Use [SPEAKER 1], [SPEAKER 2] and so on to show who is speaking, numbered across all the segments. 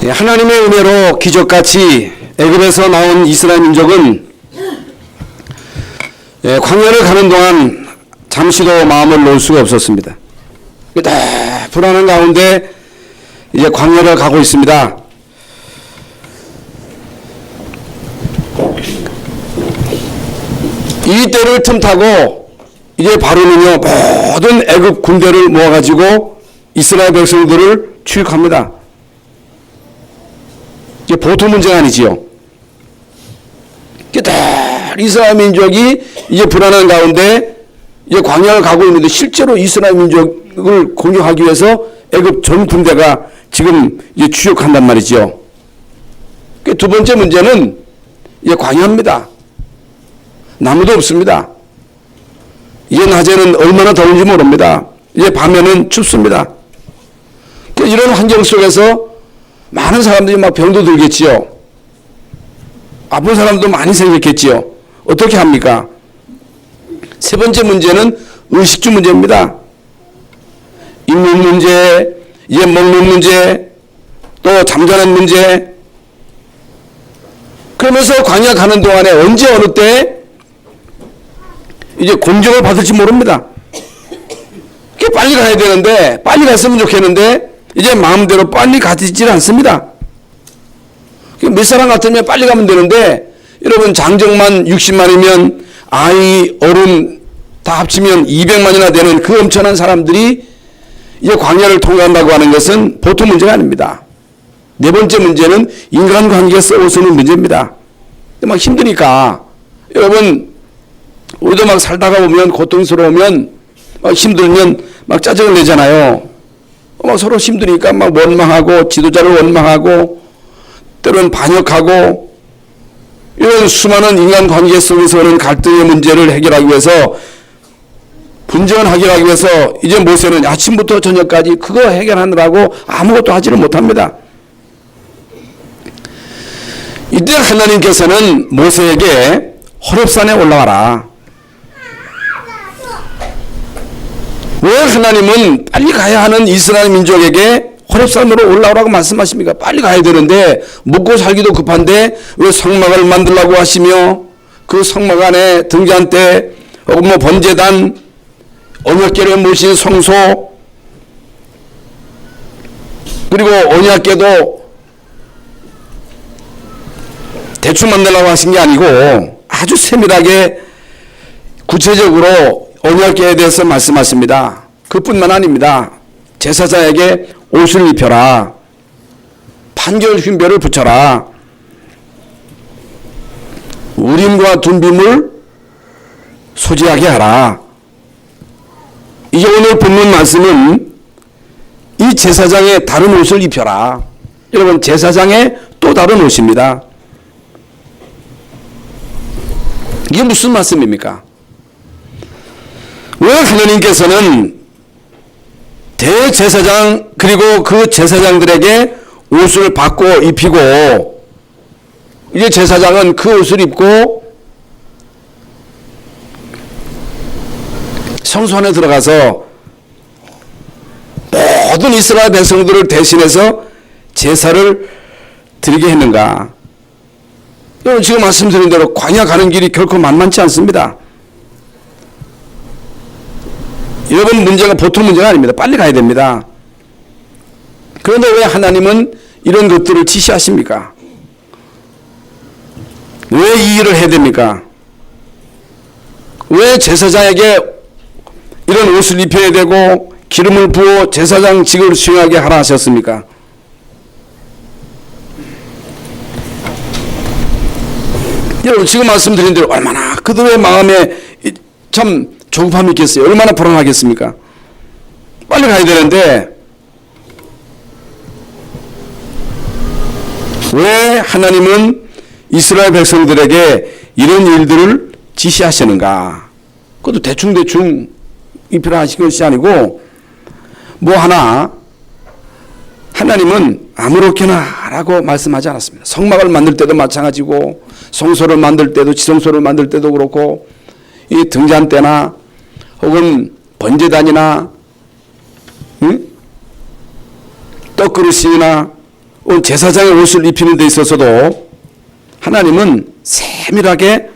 [SPEAKER 1] 하나님의 은혜로 기적같이 애굽에서 나온 이스라엘 민족은 광야를 가는 동안 잠시도 마음을 놓을 수가 없었습니다. 불안한 가운데 이제 광야를 가고 있습니다. 이 때를 틈타고 이제 바로는요 모든 애굽 군대를 모아가지고 이스라엘 백성들을 추격합니다. 이게 보통 문제가 아니지요. 이스라엘 민족이 이제 불안한 가운데 이제 광야를 가고 있는데 실제로 이스라엘 민족을 공격하기 위해서 애굽 전 군대가 지금 이제 추격한단 말이지요. 두 번째 문제는 이제 광야입니다. 나무도 없습니다. 이제 낮에는 얼마나 더운지 모릅니다. 이제 밤에는 춥습니다. 이런 환경 속에서 많은 사람들이 막 병도 들겠지요. 아픈 사람도 많이 생겼겠지요. 어떻게 합니까? 세 번째 문제는 의식주 문제입니다. 입는 문제, 이제 먹는 문제, 또 잠자는 문제. 그러면서 광야 가는 동안에 언제 어느 때 이제 공격을 받을지 모릅니다. 빨리 가야 되는데, 빨리 갔으면 좋겠는데 이제 마음대로 빨리 가지질 않습니다. 몇 사람 같으면 빨리 가면 되는데, 여러분 장정만 60만이면 아이, 어른 다 합치면 200만이나 되는 그 엄청난 사람들이 이제 광야를 통과한다고 하는 것은 보통 문제가 아닙니다. 네 번째 문제는 인간관계에 썩어서는 문제입니다. 막 힘드니까, 여러분 우리도 막 살다가 보면 고통스러우면 막 힘들면 막 짜증을 내잖아요. 막 서로 힘드니까 막 원망하고 지도자를 원망하고 때로는 반역하고 이런 수많은 인간관계 속에서 오는 갈등의 문제를 해결하기 위해서 분쟁을 해결하기 위해서 이제 모세는 아침부터 저녁까지 그거 해결하느라고 아무것도 하지를 못합니다. 이때 하나님께서는 모세에게 호렙산에 올라와라. 왜 하나님은 빨리 가야 하는 이스라엘 민족에게 호렙산으로 올라오라고 말씀하십니까? 빨리 가야 되는데 먹고 살기도 급한데 왜 성막을 만들라고 하시며 그 성막 안에 등잔대, 뭐 번제단, 언약궤를 모신 성소, 그리고 언약궤도 대충 만들라고 하신 게 아니고 아주 세밀하게 구체적으로 언약궤에 대해서 말씀하십니다. 그뿐만 아닙니다. 제사장에게 옷을 입혀라. 판결 휜벼를 붙여라. 우림과 둠빔을 소지하게 하라. 이게 오늘 본문 말씀은 이 제사장의 다른 옷을 입혀라. 여러분 제사장의 또 다른 옷입니다. 이게 무슨 말씀입니까? 왜 하나님께서는 대제사장 그리고 그 제사장들에게 옷을 받고 입히고 이제 제사장은 그 옷을 입고 성소 안에 들어가서 모든 이스라엘 백성들을 대신해서 제사를 드리게 했는가? 여러분 지금 말씀드린 대로 광야 가는 길이 결코 만만치 않습니다. 여러분 문제가 보통 문제가 아닙니다. 빨리 가야 됩니다. 그런데 왜 하나님은 이런 것들을 지시하십니까? 왜 이 일을 해야 됩니까? 왜 제사장에게 이런 옷을 입혀야 되고 기름을 부어 제사장직을 수행하게 하라 하셨습니까? 여러분 지금 말씀드린 대로 얼마나 그들의 마음에 참 조급함이 있겠어요. 얼마나 불안하겠습니까? 빨리 가야 되는데 왜 하나님은 이스라엘 백성들에게 이런 일들을 지시하시는가? 그것도 대충대충 입히라 하신 것이 아니고 뭐 하나 하나님은 아무렇게나 라고 말씀하지 않았습니다. 성막을 만들 때도 마찬가지고 성소를 만들 때도 지성소를 만들 때도 그렇고 이 등잔대나 혹은 번제단이나 떡그릇이나 제사장의 옷을 입히는 데 있어서도 하나님은 세밀하게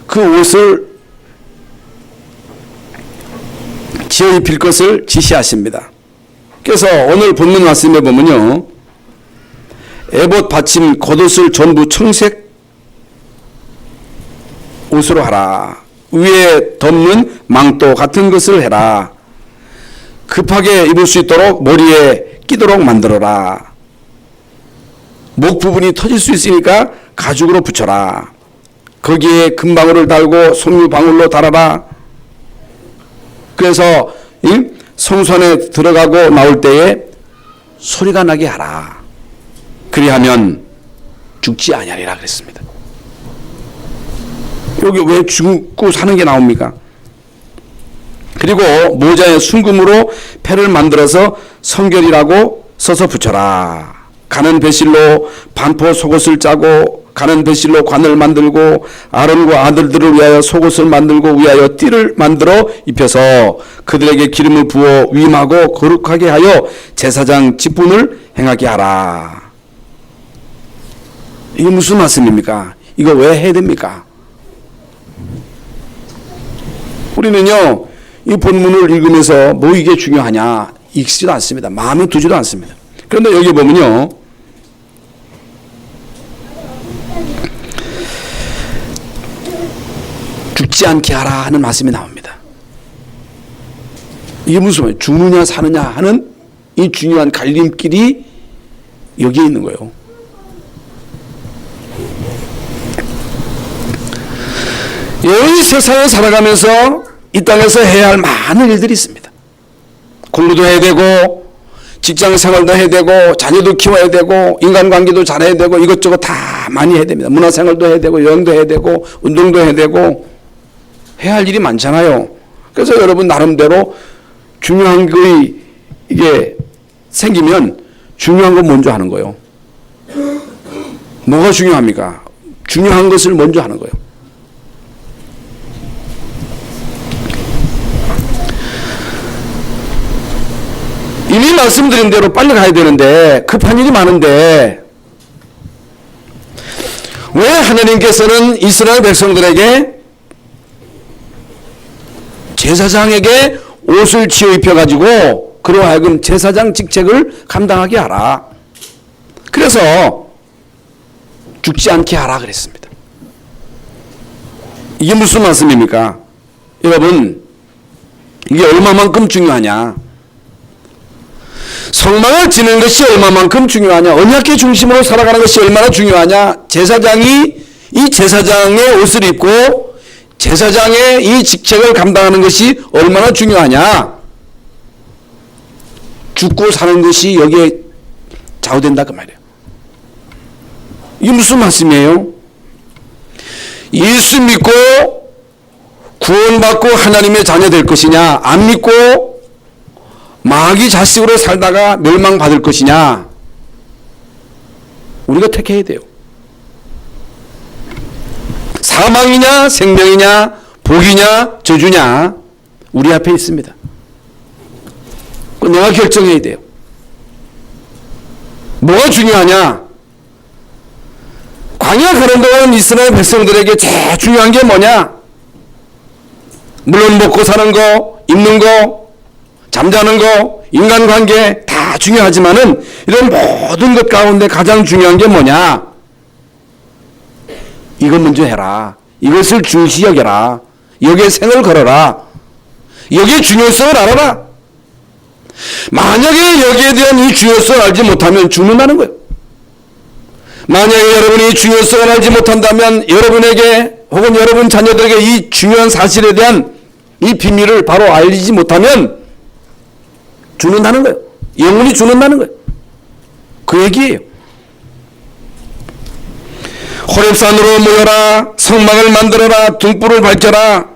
[SPEAKER 1] 그 옷을 지어 입힐 것을 지시하십니다. 그래서 오늘 본문 말씀에 보면요, 에봇 받침 겉옷을 전부 청색 옷으로 하라. 위에 덮는 망토 같은 것을 해라. 급하게 입을 수 있도록 머리에 끼도록 만들어라. 목 부분이 터질 수 있으니까 가죽으로 붙여라. 거기에 금방울을 달고 솜유방울로 달아라. 그래서 성소 안에 들어가고 나올 때에 소리가 나게 하라. 그리하면 죽지 아니하리라 그랬습니다. 여기 왜 죽고 사는 게 나옵니까? 그리고 모자에 순금으로 패를 만들어서 성결이라고 써서 붙여라. 가는 배실로 반포 속옷을 짜고 가는 배실로 관을 만들고 아론과 아들들을 위하여 속옷을 만들고 위하여 띠를 만들어 입혀서 그들에게 기름을 부어 위임하고 거룩하게 하여 제사장 직분을 행하게 하라. 이게 무슨 말씀입니까? 이거 왜 해야 됩니까? 우리는요, 이 본문을 읽으면서 뭐 이게 중요하냐 읽지도 않습니다. 마음에 두지도 않습니다. 그런데 여기 보면요, 죽지 않게 하라 하는 말씀이 나옵니다. 이게 무슨 말이에요? 죽느냐 사느냐 하는 이 중요한 갈림길이 여기에 있는 거예요. 이 세상에 살아가면서 이 땅에서 해야 할 많은 일들이 있습니다. 공부도 해야 되고 직장 생활도 해야 되고 자녀도 키워야 되고 인간관계도 잘해야 되고 이것저것 다 많이 해야 됩니다. 문화생활도 해야 되고 여행도 해야 되고 운동도 해야 되고 해야 할 일이 많잖아요. 그래서 여러분 나름대로 중요한 게 이게 생기면 중요한 거 먼저 하는 거예요. 뭐가 중요합니까? 중요한 것을 먼저 하는 거예요. 이미 말씀드린 대로 빨리 가야 되는데 급한 일이 많은데 왜 하나님께서는 이스라엘 백성들에게 제사장에게 옷을 지어 입혀가지고 그로 하여금 제사장 직책을 감당하게 하라. 그래서 죽지 않게 하라 그랬습니다. 이게 무슨 말씀입니까? 여러분, 이게 얼마만큼 중요하냐? 성막을 지는 것이 얼마만큼 중요하냐? 언약궤 중심으로 살아가는 것이 얼마나 중요하냐? 제사장이 이 제사장의 옷을 입고 제사장의 이 직책을 감당하는 것이 얼마나 중요하냐? 죽고 사는 것이 여기에 좌우된다 그 말이에요. 이게 무슨 말씀이에요? 예수 믿고 구원받고 하나님의 자녀 될 것이냐, 안 믿고 마귀 자식으로 살다가 멸망받을 것이냐, 우리가 택해야 돼요. 사망이냐 생명이냐 복이냐 저주냐 우리 앞에 있습니다. 내가 결정해야 돼요. 뭐가 중요하냐? 광야 가는 동안 이스라엘 백성들에게 제일 중요한 게 뭐냐? 물론 먹고 사는 거, 입는 거, 잠자는 거, 인간관계 다 중요하지만은 이런 모든 것 가운데 가장 중요한 게 뭐냐? 이것 먼저 해라. 이것을 중시 여겨라. 여기에 생을 걸어라. 여기에 중요성을 알아라. 만약에 여기에 대한 이 중요성을 알지 못하면 죽는다는 거예요. 만약에 여러분이 이 중요성을 알지 못한다면 여러분에게 혹은 여러분 자녀들에게 이 중요한 사실에 대한 이 비밀을 바로 알리지 못하면 죽는다는 거예요. 영혼이 죽는다는 거예요. 그 얘기예요. 호렙산으로 모여라. 성막을 만들어라. 등불을 밝혀라.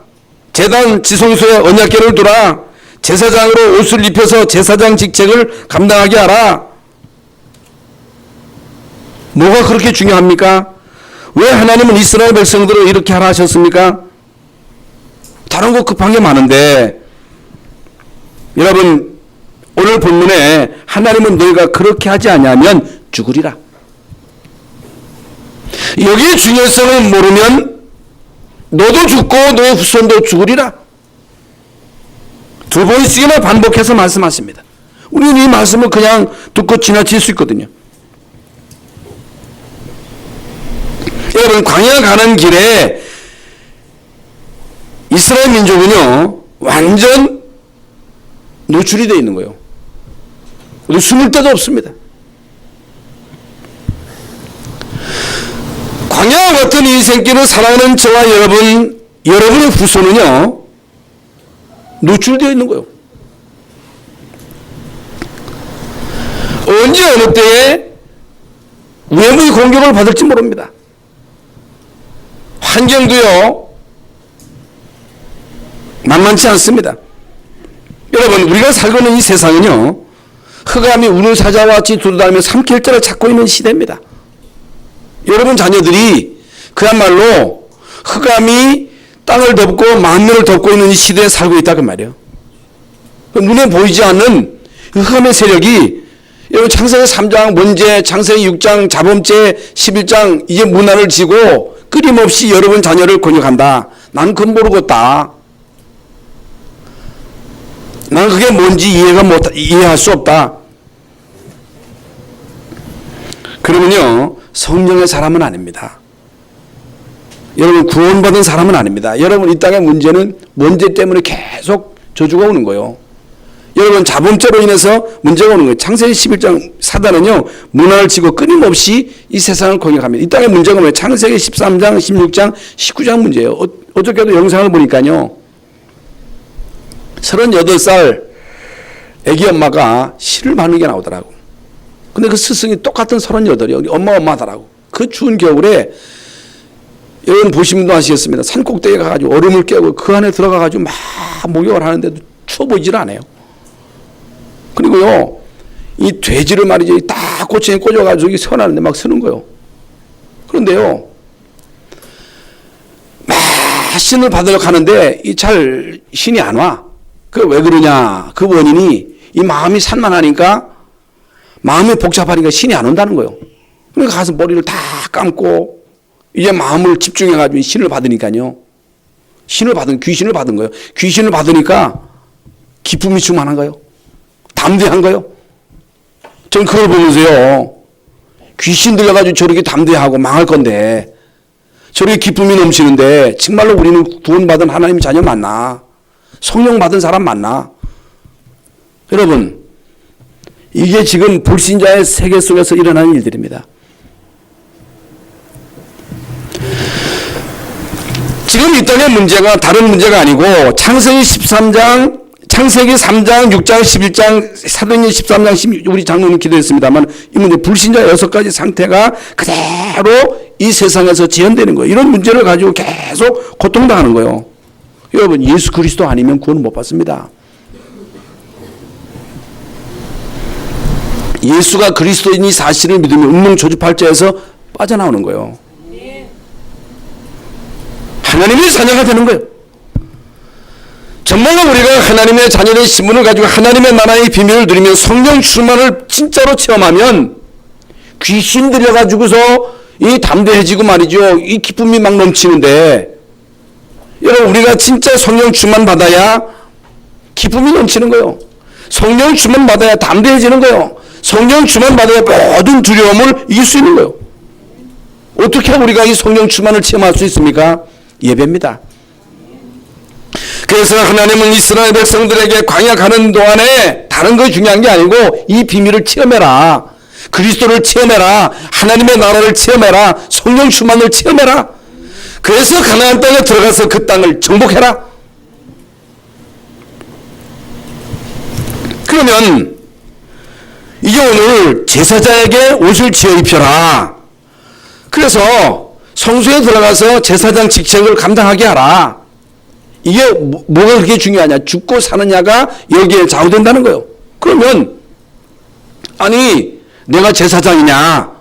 [SPEAKER 1] 제단 지성소에 언약궤를 두라. 제사장으로 옷을 입혀서 제사장 직책을 감당하게 하라. 뭐가 그렇게 중요합니까? 왜 하나님은 이스라엘 백성들을 이렇게 하라 하셨습니까? 다른 거 급한 게 많은데 여러분 오늘 본문에 하나님은 너희가 그렇게 하지 아니하면 죽으리라. 여기의 중요성을 모르면 너도 죽고 너의 후손도 죽으리라. 두 번씩이나 반복해서 말씀하십니다. 우리는 이 말씀을 그냥 듣고 지나칠 수 있거든요. 여러분, 광야 가는 길에 이스라엘 민족은요 완전 노출이 되어 있는 거예요. 숨을 데도 없습니다. 광야와 같은 인생길을 살아가는 저와 여러분의 후손은요 노출되어 있는 거예요. 언제 어느 때에 외부의 공격을 받을지 모릅니다. 환경도요 만만치 않습니다. 여러분, 우리가 살고 있는 이 세상은요 흑암이 우는 사자와 같이 두루다니며 삼킬 자를 찾고 있는 시대입니다. 여러분 자녀들이 그야말로 흑암이 땅을 덮고 만면을 덮고 있는 이 시대에 살고 있다 그 말이에요. 눈에 보이지 않는 흑암의 세력이 여러분 창세기 3장 먼제, 창세기 6장 자범죄, 11장 이제 문화를 지고 끊임없이 여러분 자녀를 공격한다. 난 그건 모르겠다. 난 그게 뭔지 이해할 수 없다. 그러면요 성령의 사람은 아닙니다. 여러분 구원받은 사람은 아닙니다. 여러분 이 땅의 문제는 문제 때문에 계속 저주가 오는 거예요. 여러분 자범죄로 인해서 문제가 오는 거예요. 창세기 11장 사단은요 문화를 치고 끊임없이 이 세상을 공격합니다. 이 땅의 문제가 뭐예요? 창세기 13장, 16장, 19장 문제예요. 어저께도 영상을 보니까요 38살 애기 엄마가 시를 받는 게 나오더라고. 근데 그 스승이 똑같은 38이요. 엄마더라고. 그 추운 겨울에 여러분 보시면 아시겠습니다. 산꼭대기에 가가지고 얼음을 깨고 그 안에 들어가가지고 막 목욕을 하는데도 추워 보이질 않아요. 그리고요 이 돼지를 말이죠 딱 고추에 꽂아가지고 이게 서는데 막 서는 거예요. 그런데요 막 신을 받으러 가는데 이 잘 신이 안 와. 그 왜 그러냐? 그 원인이 이 마음이 산만하니까 마음이 복잡하니까 신이 안 온다는 거예요. 그러니까 가서 머리를 다 감고 이제 마음을 집중해가지고 신을 받으니까요. 귀신을 받은 거예요. 귀신을 받으니까 기쁨이 충만한 거예요. 담대한 거예요. 저는 그걸 보면서요. 귀신 들려가지고 저렇게 담대하고 망할 건데 저렇게 기쁨이 넘치는데 정말로 우리는 구원받은 하나님의 자녀 맞나? 성령 받은 사람 맞나? 여러분 이게 지금 불신자의 세계 속에서 일어나는 일들입니다. 지금 이 땅의 문제가 다른 문제가 아니고 창세기 3장, 6장, 11장, 사도행전 13장, 16, 우리 장로님 기도했습니다만 이 문제 불신자 6가지 상태가 그대로 이 세상에서 재현되는 거예요. 이런 문제를 가지고 계속 고통당하는 거예요. 여러분 예수 그리스도 아니면 구원 못 받습니다. 예수가 그리스도인 이 사실을 믿으면 운명조주팔자에서 빠져나오는 거예요. 하나님의 자녀가 되는 거예요. 정말로 우리가 하나님의 자녀의 신분을 가지고 하나님의 나라의 비밀을 누리면 성령 충만을 진짜로 체험하면 귀신 들려가지고서 이 담대해지고 말이죠. 이 기쁨이 막 넘치는데 여러분 우리가 진짜 성령 충만 받아야 기쁨이 넘치는 거예요. 성령 충만 받아야 담대해지는 거예요. 성령 충만 받아야 모든 두려움을 이길 수 있는 거예요. 어떻게 우리가 이 성령 충만을 체험할 수 있습니까? 예배입니다. 그래서 하나님은 이스라엘 백성들에게 광야 가는 동안에 다른 거 중요한 게 아니고 이 비밀을 체험해라. 그리스도를 체험해라. 하나님의 나라를 체험해라. 성령 충만을 체험해라. 그래서 가나안 땅에 들어가서 그 땅을 정복해라. 그러면 이제 오늘 제사장에게 옷을 지어 입혀라. 그래서 성소에 들어가서 제사장 직책을 감당하게 하라. 이게 뭐가 그렇게 중요하냐? 죽고 사느냐가 여기에 좌우된다는 거예요. 그러면 아니 내가 제사장이냐?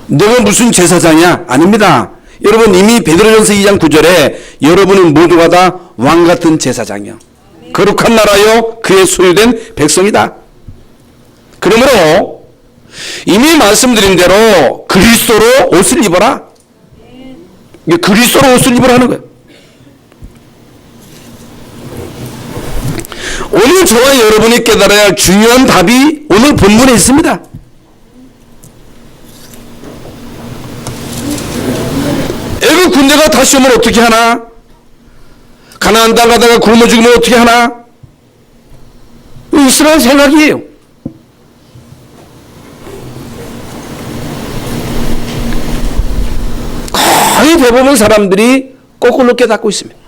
[SPEAKER 1] 내가 무슨 제사장이야? 아닙니다. 여러분 이미 베드로전서 2장 9절에 여러분은 모두가 다 왕같은 제사장이요. 거룩한 나라요 그의 소유된 백성이다. 그러므로 이미 말씀드린 대로 그리스도로 옷을 입어라. 그리스도로 옷을 입으라는 거예요. 오늘 저와 여러분이 깨달아야 할 중요한 답이 오늘 본문에 있습니다. 애국 군대가 다시 오면 어떻게 하나? 가나안 땅 가다가 굶어 죽으면 어떻게 하나? 이스라엘 생각이에요. 거의 대부분 사람들이 거꾸로 깨닫고 있습니다.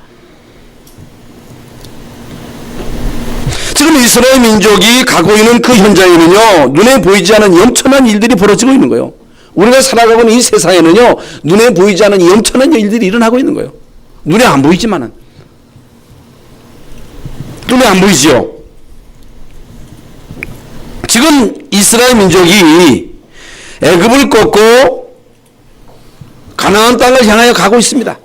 [SPEAKER 1] 지금 이스라엘 민족이 가고 있는 그 현장에는요, 눈에 보이지 않은 엄청난 일들이 벌어지고 있는 거예요. 우리가 살아가고 있는 이 세상에는요, 눈에 보이지 않은 엄청난 일들이 일어나고 있는 거예요. 눈에 안 보이지만은. 눈에 안 보이지요. 지금 이스라엘 민족이 애굽을 꺾고 가나안 땅을 향하여 가고 있습니다.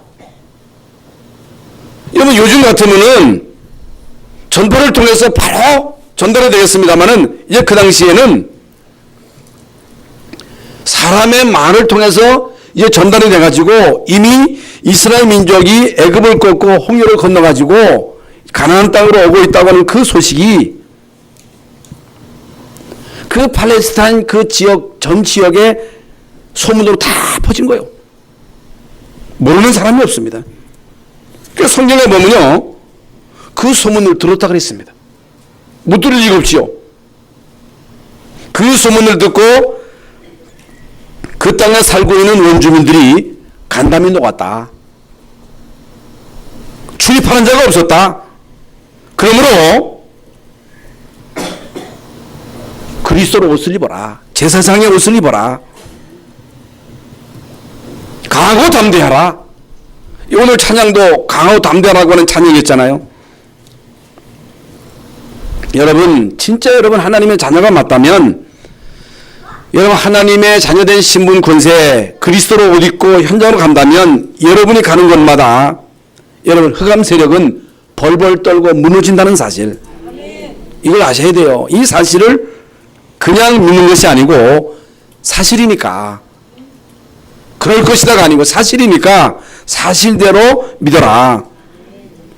[SPEAKER 1] 여러분, 요즘 같으면은 전파를 통해서 바로 전달이 되겠습니다만은 이제 그 당시에는 사람의 말을 통해서 이제 전달이 돼가지고 이미 이스라엘 민족이 애굽을 꺾고 홍해를 건너가지고 가나안 땅으로 오고 있다고 하는 그 소식이 그 팔레스타인 그 지역 전 지역에 소문으로 다 퍼진 거예요. 모르는 사람이 없습니다. 그래서 성경에 보면요, 그 소문을 들었다 그랬습니다. 못 들을 리가 없지요. 그 소문을 듣고 그 땅에 살고 있는 원주민들이 간담이 녹았다. 출입하는 자가 없었다. 그러므로 그리스도로 옷을 입어라. 제사장의 옷을 입어라. 강하고 담대하라. 오늘 찬양도 강하고 담대하라고 하는 찬양이었잖아요. 여러분, 진짜 여러분 하나님의 자녀가 맞다면 여러분 하나님의 자녀된 신분 권세 그리스도로 옷 입고 현장으로 간다면 여러분이 가는 곳마다 여러분 흑암 세력은 벌벌 떨고 무너진다는 사실, 이걸 아셔야 돼요. 이 사실을 그냥 믿는 것이 아니고 사실이니까, 그럴 것이다가 아니고 사실이니까 사실대로 믿어라.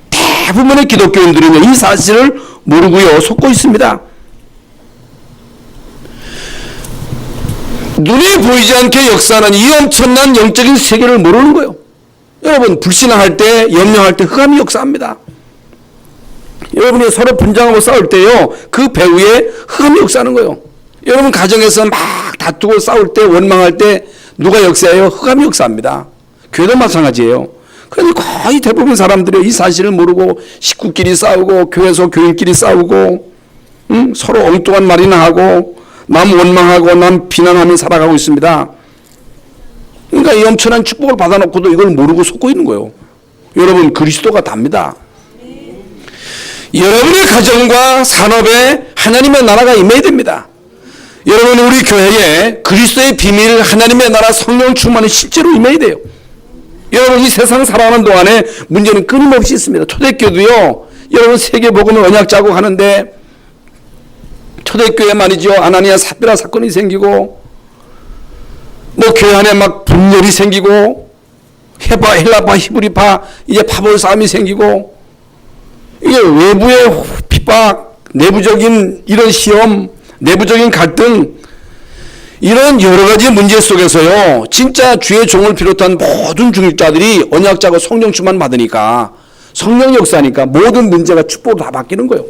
[SPEAKER 1] 대부분의 기독교인들은 이 사실을 모르고요, 속고 있습니다. 눈에 보이지 않게 역사하는 이 엄청난 영적인 세계를 모르는 거예요. 여러분, 불신앙할 때, 염려할 때 흑암이 역사합니다. 여러분이 서로 분쟁하고 싸울 때요, 그 배후에 흑암이 역사하는 거예요. 여러분 가정에서 막 다투고 싸울 때, 원망할 때 누가 역사해요? 흑암이 역사합니다. 교회도 마찬가지예요. 그러니 거의 대부분 사람들이 이 사실을 모르고 식구끼리 싸우고 교회에서 교인끼리 싸우고 서로 엉뚱한 말이나 하고 남 원망하고 남 비난하며 살아가고 있습니다. 그러니까 이 엄청난 축복을 받아놓고도 이걸 모르고 속고 있는 거예요. 여러분, 그리스도가 답니다. 여러분의 가정과 산업에 하나님의 나라가 임해야 됩니다. 여러분, 우리 교회에 그리스도의 비밀, 하나님의 나라, 성령 충만이 실제로 임해야 돼요. 여러분, 이 세상 살아가는 동안에 문제는 끊임없이 있습니다. 초대교도요, 여러분 세계복음을 언약 짜고 하는데 초대교회 말이죠, 아나니아 삽비라 사건이 생기고 뭐 교회 안에 막 분열이 생기고 헬라파 히브리파 이제 파벌 싸움이 생기고, 이게 외부의 핍박, 내부적인 이런 시험, 내부적인 갈등, 이런 여러 가지 문제 속에서요, 진짜 주의 종을 비롯한 모든 중직자들이 언약자고 성령 충만 받으니까, 성령 역사니까 모든 문제가 축복으로 다 바뀌는 거예요.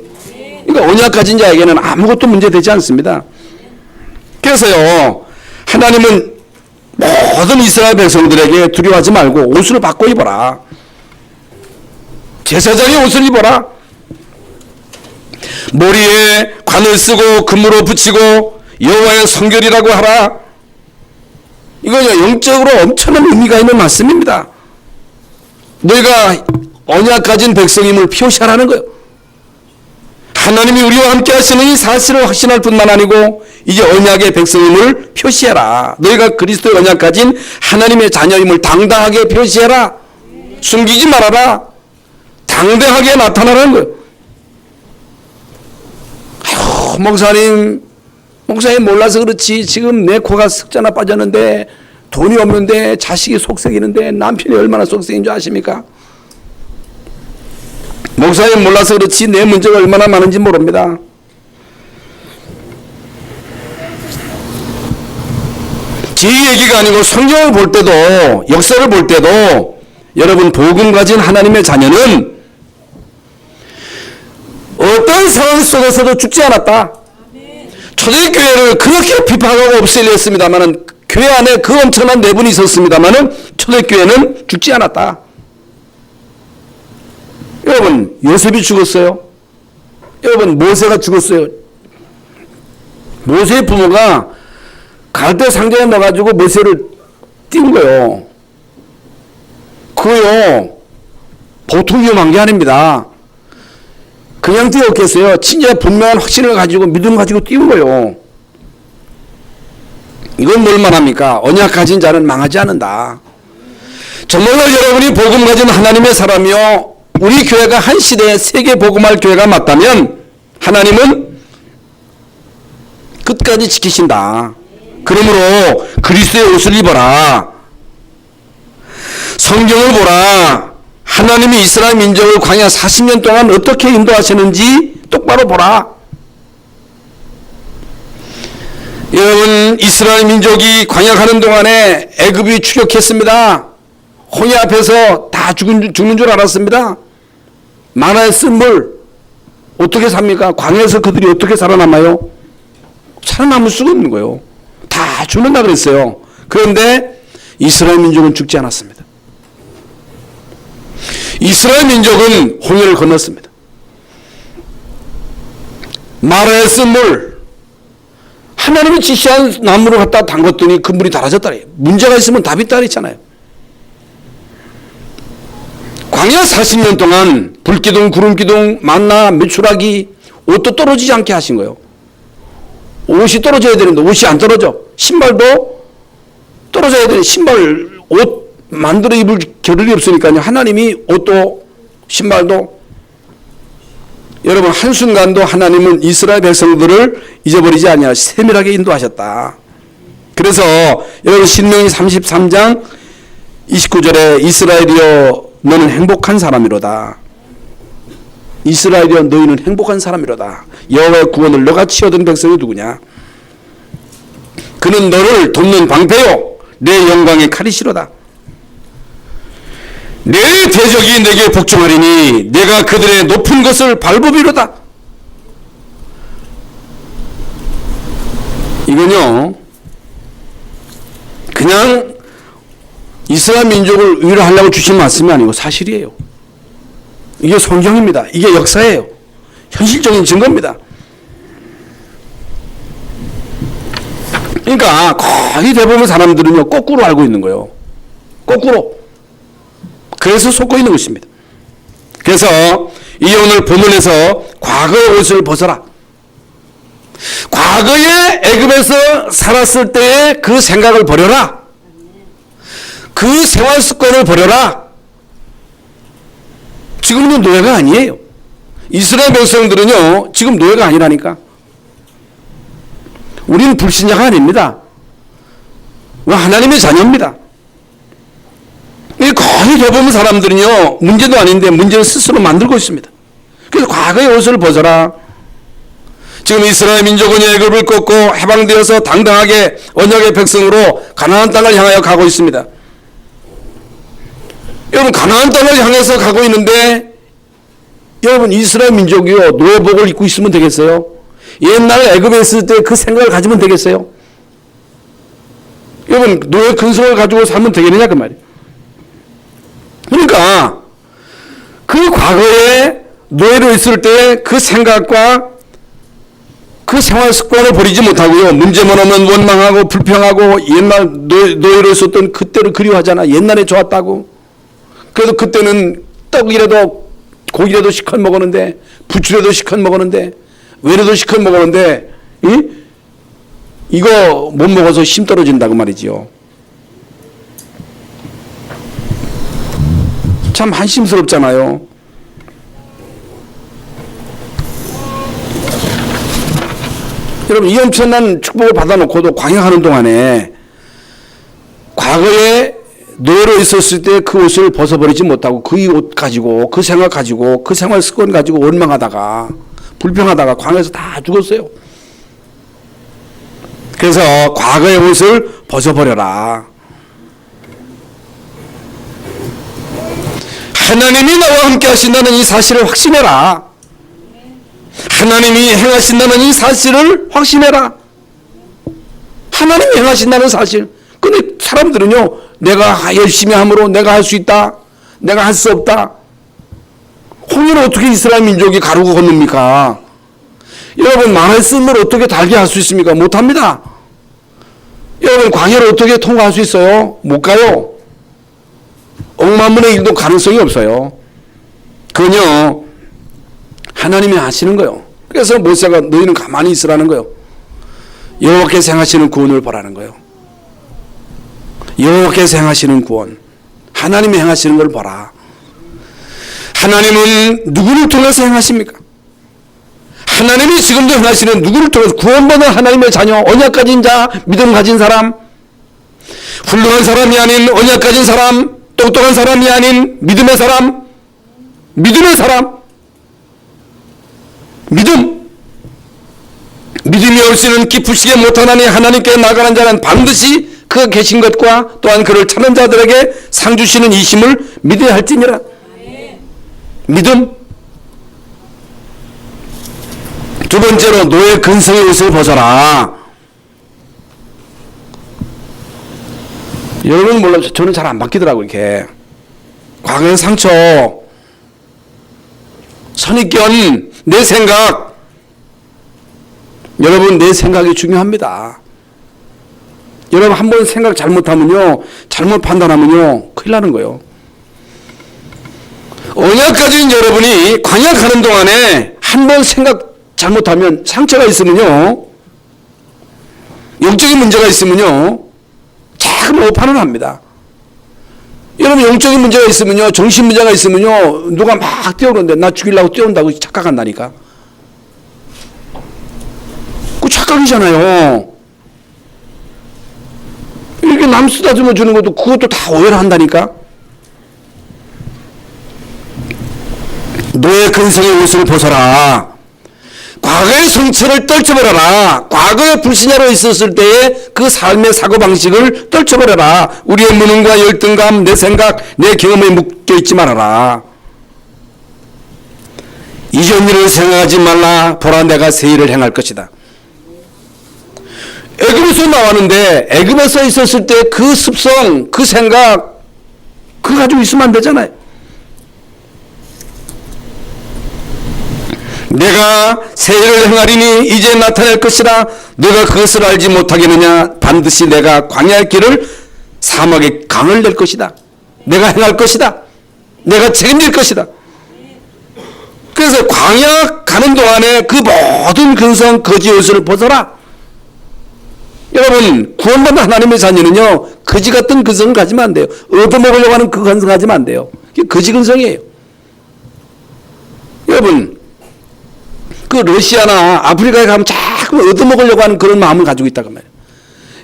[SPEAKER 1] 그러니까 언약 가진 자에게는 아무것도 문제되지 않습니다. 그래서요, 하나님은 모든 이스라엘 백성들에게 두려워하지 말고 옷을 바꿔 입어라. 제사장의 옷을 입어라. 머리에 관을 쓰고 금으로 붙이고 여호와의 성결이라고 하라. 이거 영적으로 엄청난 의미가 있는 말씀입니다. 너희가 언약 가진 백성임을 표시하라는 거예요. 하나님이 우리와 함께 하시는 이 사실을 확신할 뿐만 아니고 이제 언약의 백성임을 표시해라. 너희가 그리스도의 언약 가진 하나님의 자녀임을 당당하게 표시해라. 숨기지 말아라. 당당하게 나타나라는 거예요. 목사님 몰라서 그렇지 지금 내 코가 석자나 빠졌는데 돈이 없는데 자식이 속썩이는데 남편이 얼마나 속썩인 줄 아십니까? 목사님 몰라서 그렇지 내 문제가 얼마나 많은지 모릅니다. 제 얘기가 아니고 성경을 볼 때도 역사를 볼 때도 여러분 복음 가진 하나님의 자녀는 어떤 상황 속에서도 죽지 않았다. 초대교회를 그렇게 비판하고 없애려 했습니다마는 교회 안에 그 엄청난 내분이 있었습니다마는 초대교회는 죽지 않았다. 여러분 요셉이 죽었어요. 여러분 모세가 죽었어요. 모세의 부모가 갈대 상자에 넣어가지고 모세를 띄운 거예요. 그거요 보통 위험한 게 아닙니다. 그냥 띄웠겠어요. 진짜 분명한 확신을 가지고 믿음 가지고 띄운 거예요. 이건 뭘 말합니까? 언약 가진 자는 망하지 않는다. 정말로 여러분이 복음 가진 하나님의 사람이요 우리 교회가 한 시대에 세계 복음할 교회가 맞다면 하나님은 끝까지 지키신다. 그러므로 그리스도의 옷을 입어라. 성경을 보라. 하나님이 이스라엘 민족을 광야 40년 동안 어떻게 인도하시는지 똑바로 보라. 여러분 이스라엘 민족이 광야 가는 동안에 애굽이 추격했습니다. 홍해 앞에서 다 죽는 줄 알았습니다. 만화에 쓴 물 어떻게 삽니까? 광야에서 그들이 어떻게 살아남아요? 살아남을 수가 없는 거예요. 다 죽는다 그랬어요. 그런데 이스라엘 민족은 죽지 않았습니다. 이스라엘 민족은 홍해를 건넜습니다. 마라에 쓴 물 하나님이 지시한 나무를 갖다 담궜더니 그 물이 달아졌다. 문제가 있으면 답이 있다 그랬잖아요. 광야 40년 동안 불기둥 구름기둥 만나 메추라기 옷도 떨어지지 않게 하신 거예요. 옷이 떨어져야 되는데 옷이 안 떨어져. 신발도 떨어져야 되는데 신발 옷 만들어 입을 겨를이 없으니까요. 하나님이 옷도 신발도 여러분 한순간도 하나님은 이스라엘 백성들을 잊어버리지 아니하 세밀하게 인도하셨다. 그래서 여러분 신명기 33장 29절에 이스라엘이여 너는 행복한 사람이로다. 이스라엘이여 너희는 행복한 사람이로다. 여호와의 구원을 너가 치어든 백성이 누구냐? 그는 너를 돕는 방패요 내 영광의 칼이시로다. 내 대적이 내게 복종하리니 내가 그들의 높은 것을 밟으리로다. 이건요 그냥 이스라엘 민족을 위로하려고 주신 말씀이 아니고 사실이에요. 이게 성경입니다. 이게 역사예요. 현실적인 증거입니다. 그러니까 거의 대부분 사람들은요 거꾸로 알고 있는 거예요. 거꾸로. 그래서 속고 있는 것입니다. 그래서 이 오늘 본문에서 과거의 옷을 벗어라. 과거에 애굽에서 살았을 때의 그 생각을 버려라. 그 생활 습관을 버려라. 지금은 노예가 아니에요. 이스라엘 백성들은요 지금 노예가 아니라니까. 우리는 불신자가 아닙니다. 하나님의 자녀입니다. 거의 대부분 사람들은요 문제도 아닌데 문제를 스스로 만들고 있습니다. 그래서 과거의 옷을 벗어라. 지금 이스라엘 민족은 애굽을 꺾고 해방되어서 당당하게 언약의 백성으로 가나안 땅을 향하여 가고 있습니다. 여러분 가나안 땅을 향해서 가고 있는데 여러분 이스라엘 민족이요 노예복을 입고 있으면 되겠어요? 옛날에 애굽에 있을 때 그 생각을 가지면 되겠어요? 여러분 노예 근성을 가지고 살면 되겠느냐 그 말이에요. 그러니까 그 과거에 노예로 있을 때 그 생각과 그 생활 습관을 버리지 못하고요. 문제만 오면 원망하고 불평하고 옛날 노예로 있었던 그때를 그리워하잖아. 옛날에 좋았다고. 그래도 그때는 떡이라도 고기라도 시컷 먹었는데 부추라도 시컷 먹었는데 외래도 시컷 먹었는데 이거 못 먹어서 힘 떨어진다고 말이지요. 참 한심스럽잖아요. 여러분, 이 엄청난 축복을 받아놓고도 광야하는 동안에 과거에 노예로 있었을 때 그 옷을 벗어버리지 못하고 그 옷 가지고 그 생각 가지고 그 생활 습관 가지고 원망하다가 불평하다가 광야에서 다 죽었어요. 그래서 과거의 옷을 벗어버려라. 하나님이 나와 함께 하신다는 이 사실을 확신해라. 하나님이 행하신다는 이 사실을 확신해라. 하나님이 행하신다는 사실. 근데 사람들은요, 내가 열심히 함으로 내가 할 수 있다, 내가 할 수 없다. 홍해를 어떻게 이스라엘 민족이 가르고 건넙니까? 여러분, 말씀을 어떻게 달게 할 수 있습니까? 못합니다. 여러분, 광야를 어떻게 통과할 수 있어요? 못 가요. 억만문의 일도 가능성이 없어요. 그건요, 하나님이 하시는 거예요. 그래서 모세가 너희는 가만히 있으라는 거예요. 여호와께서 행하시는 구원을 보라는 거예요. 여호와께서 행하시는 구원, 하나님이 행하시는 걸 보라. 하나님은 누구를 통해서 행하십니까? 하나님이 지금도 행하시는 누구를 통해서 구원받은 하나님의 자녀, 언약 가진 자, 믿음 가진 사람, 훌륭한 사람이 아닌 언약 가진 사람, 똑똑한 사람이 아닌 믿음의 사람, 믿음의 사람, 믿음이 없이는 깊으시게 못하나니 하나님께 나가는 자는 반드시 그가 계신 것과 또한 그를 찾는 자들에게 상 주시는 이심을 믿어야 할지니라. 믿음. 두 번째로 노예 근성의 옷을 벗어라. 여러분 몰라, 저는 잘 안 바뀌더라고요. 이렇게 과거의 상처, 선입견, 내 생각. 여러분, 내 생각이 중요합니다. 여러분, 한번 생각 잘못하면요, 잘못 판단하면요, 큰일 나는 거예요. 언약 가진 여러분이 광야 가는 동안에 한번 생각 잘못하면, 상처가 있으면요, 영적인 문제가 있으면요, 자꾸 오판을 합니다. 여러분, 영적인 문제가 있으면요, 정신 문제가 있으면요, 누가 막 뛰어오는데 나 죽이려고 뛰어온다고 착각한다니까. 그 착각이잖아요. 이렇게 남 쓰다듬어 주는 것도 그것도 다 오해를 한다니까. 노예 근성의 옷을 벗어라. 과거의 상처를 떨쳐버려라. 과거의 불신자로 있었을 때의 그 삶의 사고방식을 떨쳐버려라. 우리의 무능과 열등감, 내 생각, 내 경험에 묶여있지 말아라. 이전 일을 생각하지 말라. 보라, 내가 새 일을 행할 것이다. 애굽에서 나왔는데 애굽에서 있었을 때 그 습성, 그 생각, 그거 가지고 있으면 안 되잖아요. 내가 새 일을 행하리니 이제 나타날 것이라. 내가 그것을 알지 못하겠느냐. 반드시 내가 광야의 길을 사막의 강을 낼 것이다. 내가 행할 것이다. 내가 책임질 것이다. 그래서 광야 가는 동안에 그 모든 근성 거지 옷을 벗어라. 여러분, 구원받은 하나님의 자녀는요, 거지 같은 근성을 가지면 안 돼요. 얻어먹으려고 하는 그 근성 가지면 안 돼요. 그게 거지 근성이에요. 여러분, 그 러시아나 아프리카에 가면 자꾸 얻어먹으려고 하는 그런 마음을 가지고 있다고 말이에요.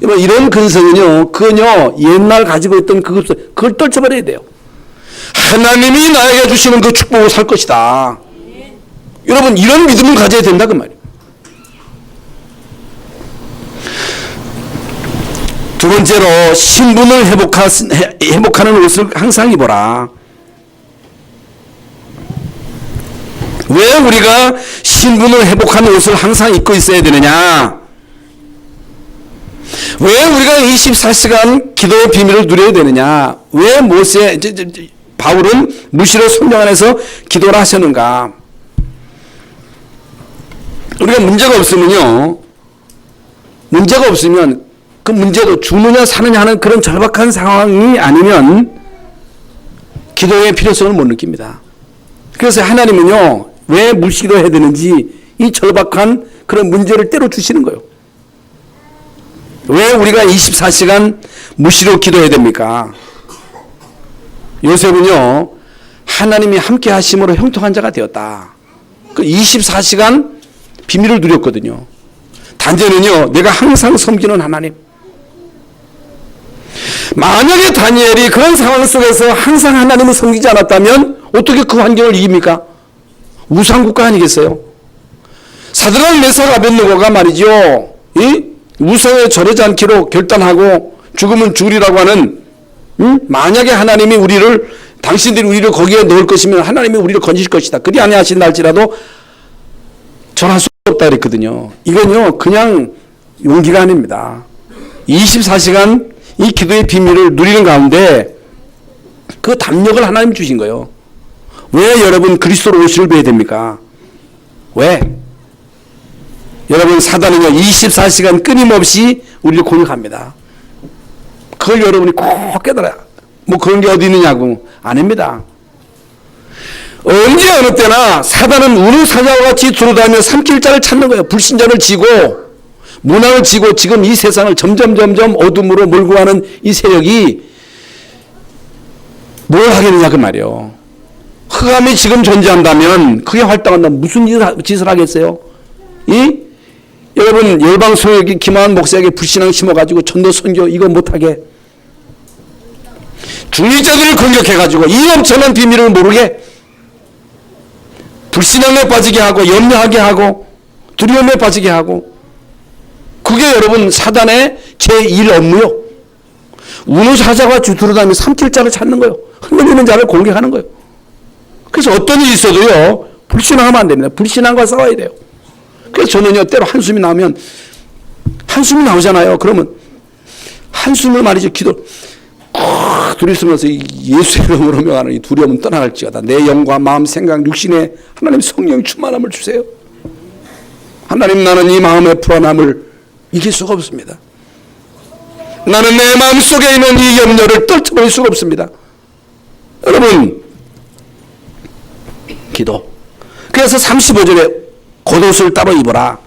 [SPEAKER 1] 여러분, 이런 근성은요, 그건요, 옛날 가지고 있던 그걸 떨쳐버려야 돼요. 하나님이 나에게 주시는 그 축복을 살 것이다. 여러분, 이런 믿음을 가져야 된다 그 말이에요. 두 번째로, 신분을 회복하는 옷을 항상 입어라. 왜 우리가 신분을 회복하는 옷을 항상 입고 있어야 되느냐? 왜 우리가 24시간 기도의 비밀을 누려야 되느냐? 왜 바울은 무시로 성령 안에서 기도를 하셨는가? 우리가 문제가 없으면 그 문제도 죽느냐 사느냐 하는 그런 절박한 상황이 아니면 기도의 필요성을 못 느낍니다. 그래서 하나님은요, 왜 무시기도 해야 되는지 이 절박한 그런 문제를 때려 주시는 거예요. 왜 우리가 24시간 무시로 기도해야 됩니까? 요셉은요, 하나님이 함께 하심으로 형통한 자가 되었다. 그 24시간 비밀을 누렸거든요. 관제는요, 내가 항상 섬기는 하나님. 만약에 다니엘이 그런 상황 속에서 항상 하나님을 섬기지 않았다면 어떻게 그 환경을 이깁니까? 우상국가 아니겠어요? 사드락 메삭 아벳느고가 말이죠, 이 우상에 절하지 않기로 결단하고 죽으면 죽으리라고 하는, 만약에 하나님이 당신들이 우리를 거기에 넣을 것이면 하나님이 우리를 건지실 것이다, 그리 아니하신다 할지라도 절할 수 없다 그랬거든요. 이건요 그냥 용기가 아닙니다. 24시간 이 기도의 비밀을 누리는 가운데 그 담력을 하나님 주신 거예요. 왜 여러분 그리스도로 오시를 배워야 됩니까? 왜? 여러분, 사단은요 24시간 끊임없이 우리를 공격합니다. 그걸 여러분이 꼭 깨달아야. 뭐 그런 게 어디 있느냐고. 아닙니다. 언제 어느 때나 사단은 우는 사자와 같이 두루다니며 삼킬자를 찾는 거예요. 불신자를 지고 문화를 지고 지금 이 세상을 점점 어둠으로 몰고 가는 이 세력이 뭘 하겠느냐 그 말이에요. 흑암이 지금 존재한다면 그게 활동한다면 무슨 짓을 하겠어요? 여러분, 열방소에게 김한 목사에게 불신앙 심어가지고 전도 선교 이거 못하게, 중리자들을 공격해가지고 이 엄청난 비밀을 모르게 불신앙에 빠지게 하고 염려하게 하고 두려움에 빠지게 하고, 그게 여러분 사단의 제1 업무요. 우는 사자가 두루다니며 삼킬 자를 찾는 거예요. 흔들리는 자를 공격하는 거예요. 그래서 어떤 일이 있어도요 불신앙하면 안 됩니다. 불신앙과 싸워야 돼요. 그래서 저는요 때로 한숨이 나오면, 한숨이 나오잖아요. 그러면 한숨을 말이죠, 기도 꽉 들이쓰면서 예수의 이름으로 명하는 이 두려움은 떠나갈지어다. 내 영과 마음, 생각, 육신에 하나님 성령 충만함을 주세요. 하나님, 나는 이 마음의 불안함을 이길 수가 없습니다. 나는 내 마음속에 있는 이 염려를 떨쳐버릴 수가 없습니다. 여러분, 기도. 그래서 35절에 겉옷을 따로 입어라.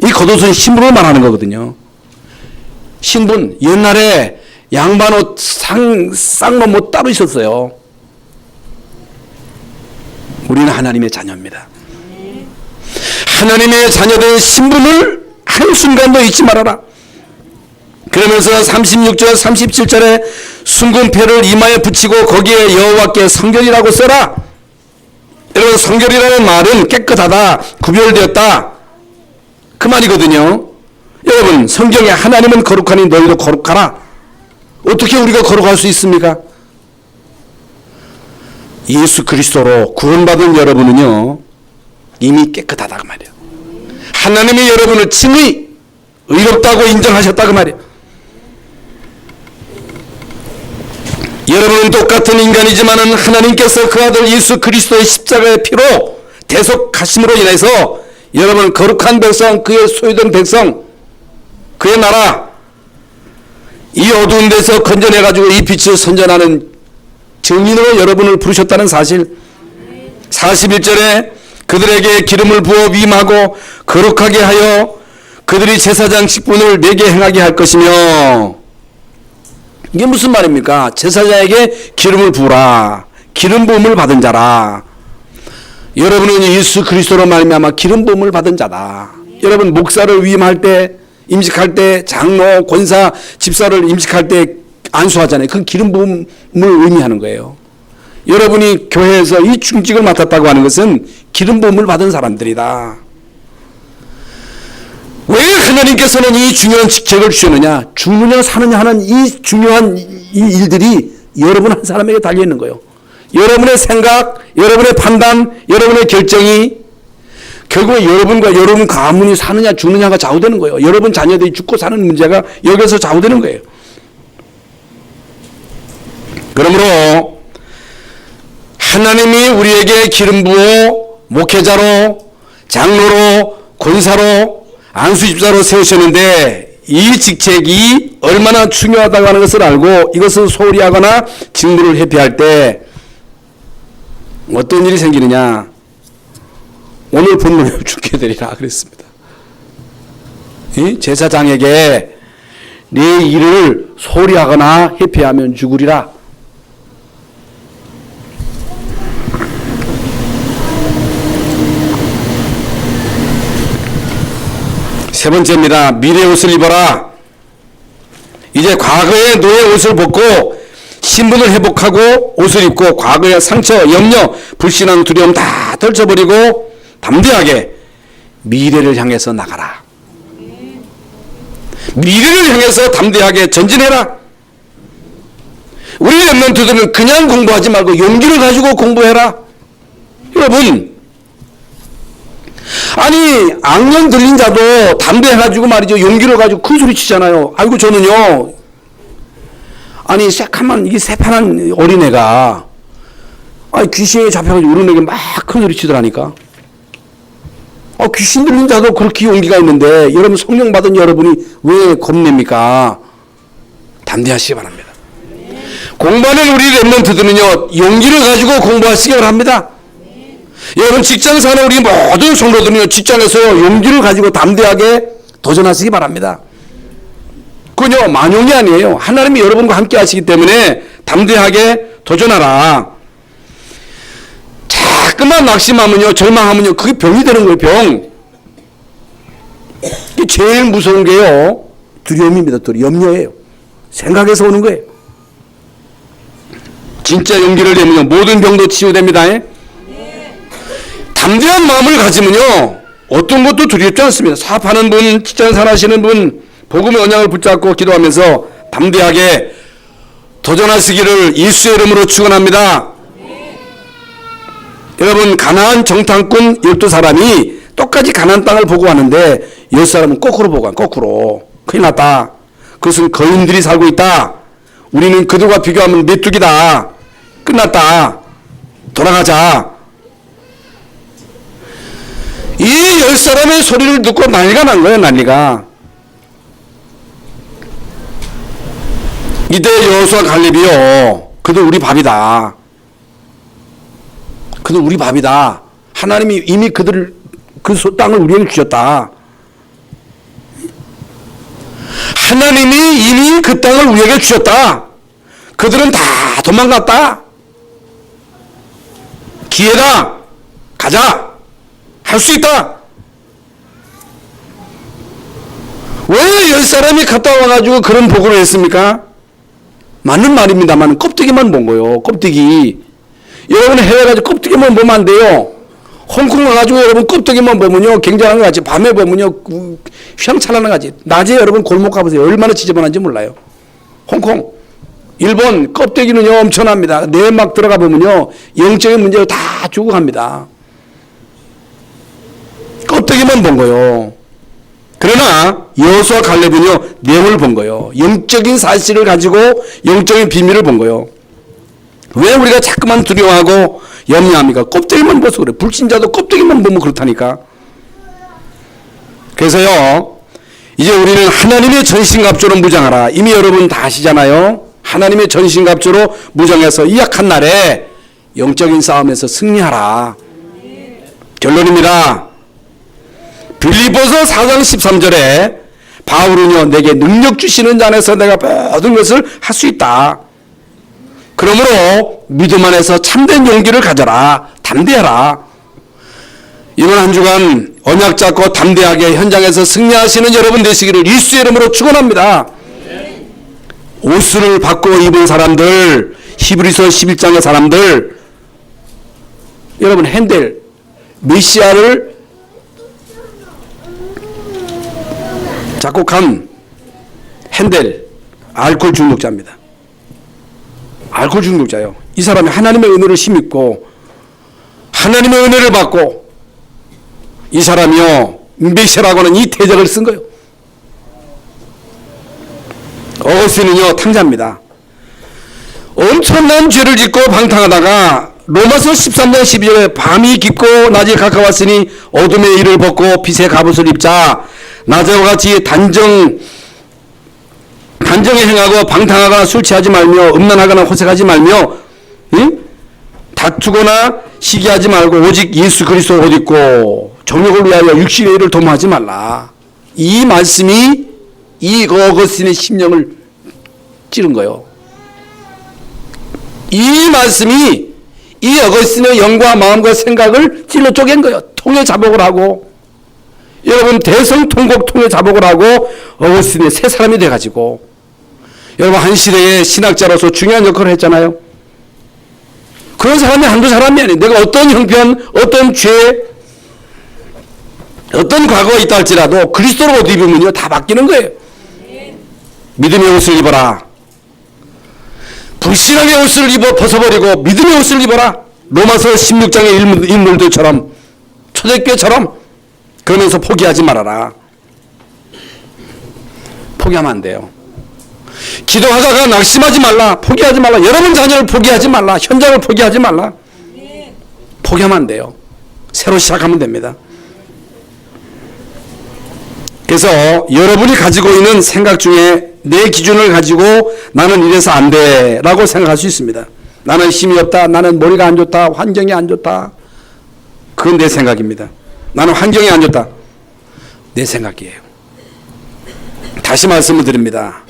[SPEAKER 1] 이 겉옷은 신분을 말하는 거거든요. 신분. 옛날에 양반옷, 쌍놈 옷 따로 있었어요. 우리는 하나님의 자녀입니다. 하나님의 자녀된 신분을 한순간도 잊지 말아라. 그러면서 36절 37절에 순금패를 이마에 붙이고 거기에 여호와께 성결이라고 써라. 여러분, 성결이라는 말은 깨끗하다, 구별되었다, 그 말이거든요. 여러분, 성경에 하나님은 거룩하니 너희도 거룩하라. 어떻게 우리가 거룩할 수 있습니까? 예수 그리스도로 구원받은 여러분은요 이미 깨끗하다 그 말이에요. 하나님이 여러분을 칭의 의롭다고 인정하셨다 그 말이에요. 여러분은 똑같은 인간이지만은 하나님께서 그 아들 예수 그리스도의 십자가의 피로 대속하심으로 인해서 여러분은 거룩한 백성, 그의 소유된 백성, 그의 나라, 이 어두운 데서 건져내가지고 이 빛을 선전하는 증인으로 여러분을 부르셨다는 사실. 41절에 그들에게 기름을 부어 위임하고 거룩하게 하여 그들이 제사장 직분을 내게 행하게 할 것이며, 이게 무슨 말입니까? 제사장에게 기름을 부으라. 기름 부음을 받은 자라. 여러분은 예수 그리스도로 말미암아 기름 부음을 받은 자다. 여러분, 목사를 위임할 때, 임직할 때, 장로, 권사, 집사를 임직할 때 안수하잖아요. 그건 기름 부음을 의미하는 거예요. 여러분이 교회에서 이 중직을 맡았다고 하는 것은 기름 부음을 받은 사람들이다. 왜 하나님께서는 이 중요한 직책을 주셨느냐? 죽느냐 사느냐 하는 이 중요한 이 일들이 여러분 한 사람에게 달려있는 거예요. 여러분의 생각, 여러분의 판단, 여러분의 결정이 결국에 여러분과 여러분 가문이 사느냐 죽느냐가 좌우되는 거예요. 여러분 자녀들이 죽고 사는 문제가 여기서 좌우되는 거예요. 그러므로 하나님이 우리에게 기름 부어 목회자로, 장로로, 권사로, 안수집사로 세우셨는데 이 직책이 얼마나 중요하다고 하는 것을 알고 이것을 소홀히 하거나 직무를 회피할 때 어떤 일이 생기느냐? 오늘 본문에 죽게 되리라 그랬습니다. 이 제사장에게 네 일을 소홀히 하거나 회피하면 죽으리라. 세 세 번째입니다. 미래의 옷을 입어라. 이제 과거의 노예 옷을 벗고 신분을 회복하고 옷을 입고 과거의 상처, 염려, 불신앙, 두려움 다 떨쳐버리고 담대하게 미래를 향해서 나가라. 미래를 향해서 담대하게 전진해라. 우리 랩런트들은 그냥 공부하지 말고 용기를 가지고 공부해라. 여러분, 아니 악령 들린 자도 담대해가지고 말이죠, 용기를 가지고 큰 소리 치잖아요. 아이고 저는요, 아니 새카만 이게 새파란 어린애가 귀신에 잡혀가지고 우는 애가 막 큰 소리 치더라니까. 귀신 들린 자도 그렇게 용기가 있는데 여러분 성령 받은 여러분이 왜 겁냅니까? 담대하시기 바랍니다. 공부하는 우리 랩런트들은요, 용기를 가지고 공부하시기 바랍니다. 여러분 직장 사는 우리 모든 성도들은요, 직장에서 용기를 가지고 담대하게 도전하시기 바랍니다. 그건요 만용이 아니에요. 하나님이 여러분과 함께 하시기 때문에 담대하게 도전하라. 자꾸만 낙심하면요, 절망하면요, 그게 병이 되는 거예요. 병. 이게 제일 무서운 게요, 두려움입니다. 염려예요. 생각에서 오는 거예요. 진짜 용기를 내면요, 모든 병도 치유됩니다. 담대한 마음을 가지면요, 어떤 것도 두렵지 않습니다. 사업하는 분, 직장 생활하시는 분, 복음의 언약을 붙잡고 기도하면서 담대하게 도전하시기를 예수의 이름으로 축원합니다. 여러분, 가나안 정탐꾼 12사람이 똑같이 가나안 땅을 보고 왔는데 10사람은 거꾸로 보고 간, 거꾸로. 큰일 났다. 그것은 거인들이 살고 있다. 우리는 그들과 비교하면 메뚜기다. 끝났다. 돌아가자. 이 10사람의 소리를 듣고 난리가 난 거예요, 난리가. 이때 여호수아 갈렙이요, 그들 우리 밥이다. 그들 우리 밥이다. 하나님이 이미 그들을, 그 땅을 우리에게 주셨다. 하나님이 이미 그 땅을 우리에게 주셨다. 그들은 다 도망갔다. 기회다. 가자. 할 수 있다. 왜 10사람이 갔다 와가지고 그런 보고를 했습니까? 맞는 말입니다만 껍데기만 본 거예요. 껍데기. 여러분 해외 가지고 껍데기만 보면 안 돼요. 홍콩 가가지고 여러분 껍데기만 보면요, 굉장한 것 같이, 밤에 보면요 휘황찬란한 것 같이, 낮에 여러분 골목 가보세요. 얼마나 지저분한지 몰라요. 홍콩, 일본 껍데기는요 엄청납니다. 내막 들어가 보면요 영적인 문제로 다 주고 갑니다. 껍데기만 본 거요. 그러나 여호수아 갈렙은요 내용을 본 거요. 영적인 사실을 가지고 영적인 비밀을 본 거요. 왜 우리가 자꾸만 두려워하고 염려합니까? 껍데기만 봐서 그래. 불신자도 껍데기만 보면 그렇다니까. 그래서요, 이제 우리는 하나님의 전신갑주로 무장하라. 이미 여러분 다 아시잖아요. 하나님의 전신갑주로 무장해서 이 약한 날에 영적인 싸움에서 승리하라. 결론입니다. 빌립보서 4장 13절에 바울은요, 내게 능력 주시는 자 안에서 내가 모든 것을 할 수 있다. 그러므로 믿음 안에서 참된 용기를 가져라. 담대해라. 이번 한 주간 언약 잡고 담대하게 현장에서 승리하시는 여러분 되시기를 예수의 이름으로 축원합니다. 옷을 바꿔 입은 사람들, 히브리서 11장의 사람들, 여러분 핸델, 메시아를 작곡한 핸델, 알코올 중독자입니다. 알코올 중독자예요. 이 사람이 하나님의 은혜를 힘입고 하나님의 은혜를 받고 이 사람이요 메시아라고 하는 이 대작을 쓴 거예요. 어거스틴은요 탕자입니다. 엄청난 죄를 짓고 방탕하다가 로마서 13장 12절에 밤이 깊고 낮이 가까웠으니 어둠의 일을 벗고 빛의 갑옷을 입자. 낮에와 같이 단정에 행하고 방탕하거나 술 취하지 말며 음란하거나 호색하지 말며 다투거나 시기하지 말고 오직 예수 그리스도를 옷 입고 정욕을 위하여 육신의 일을 도모하지 말라. 이 말씀이 이 어거스틴의 심령을 찌른 거예요. 이 말씀이 이 어거스틴의 영과 마음과 생각을 찔러 쪼갠 거예요. 통해 자복을 하고 여러분 대성통곡 통해 자복을 하고 어거스틴의 새 사람이 돼가지고 여러분 한 시대의 신학자로서 중요한 역할을 했잖아요. 그런 사람이 한두 사람이 아니에요. 내가 어떤 형편, 어떤 죄, 어떤 과거가 있다 할지라도 그리스도로 옷 입으면요 다 바뀌는 거예요. 믿음의 옷을 입어라. 불신앙의 옷을 벗어버리고 믿음의 옷을 입어라. 로마서 16장의 인물들처럼 초대교회처럼 그러면서 포기하지 말아라. 포기하면 안 돼요. 기도하다가 낙심하지 말라. 포기하지 말라. 여러분 자녀를 포기하지 말라. 현장을 포기하지 말라. 포기하면 안 돼요. 새로 시작하면 됩니다. 그래서 여러분이 가지고 있는 생각 중에 내 기준을 가지고 나는 이래서 안 돼 라고 생각할 수 있습니다. 나는 힘이 없다. 나는 머리가 안 좋다. 환경이 안 좋다. 그건 내 생각입니다. 나는 환경이 안 좋다. 내 생각이에요. 다시 말씀을 드립니다.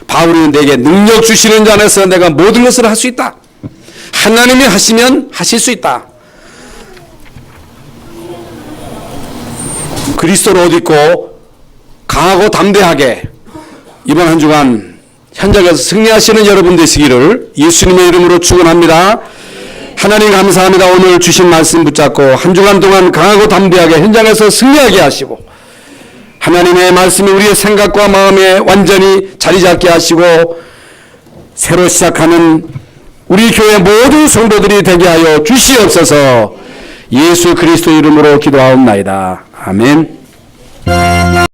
[SPEAKER 1] 바울이 내게 능력 주시는 자 안에서 내가 모든 것을 할 수 있다. 하나님이 하시면 하실 수 있다. 그리스도로 옷 입고 강하고 담대하게 이번 한 주간 현장에서 승리하시는 여러분 되시기를 예수님의 이름으로 축원합니다. 하나님 감사합니다. 오늘 주신 말씀 붙잡고 한 주간 동안 강하고 담대하게 현장에서 승리하게 하시고 하나님의 말씀이 우리의 생각과 마음에 완전히 자리 잡게 하시고 새로 시작하는 우리 교회 모든 성도들이 되게 하여 주시옵소서. 예수 그리스도 이름으로 기도하옵나이다. 아멘.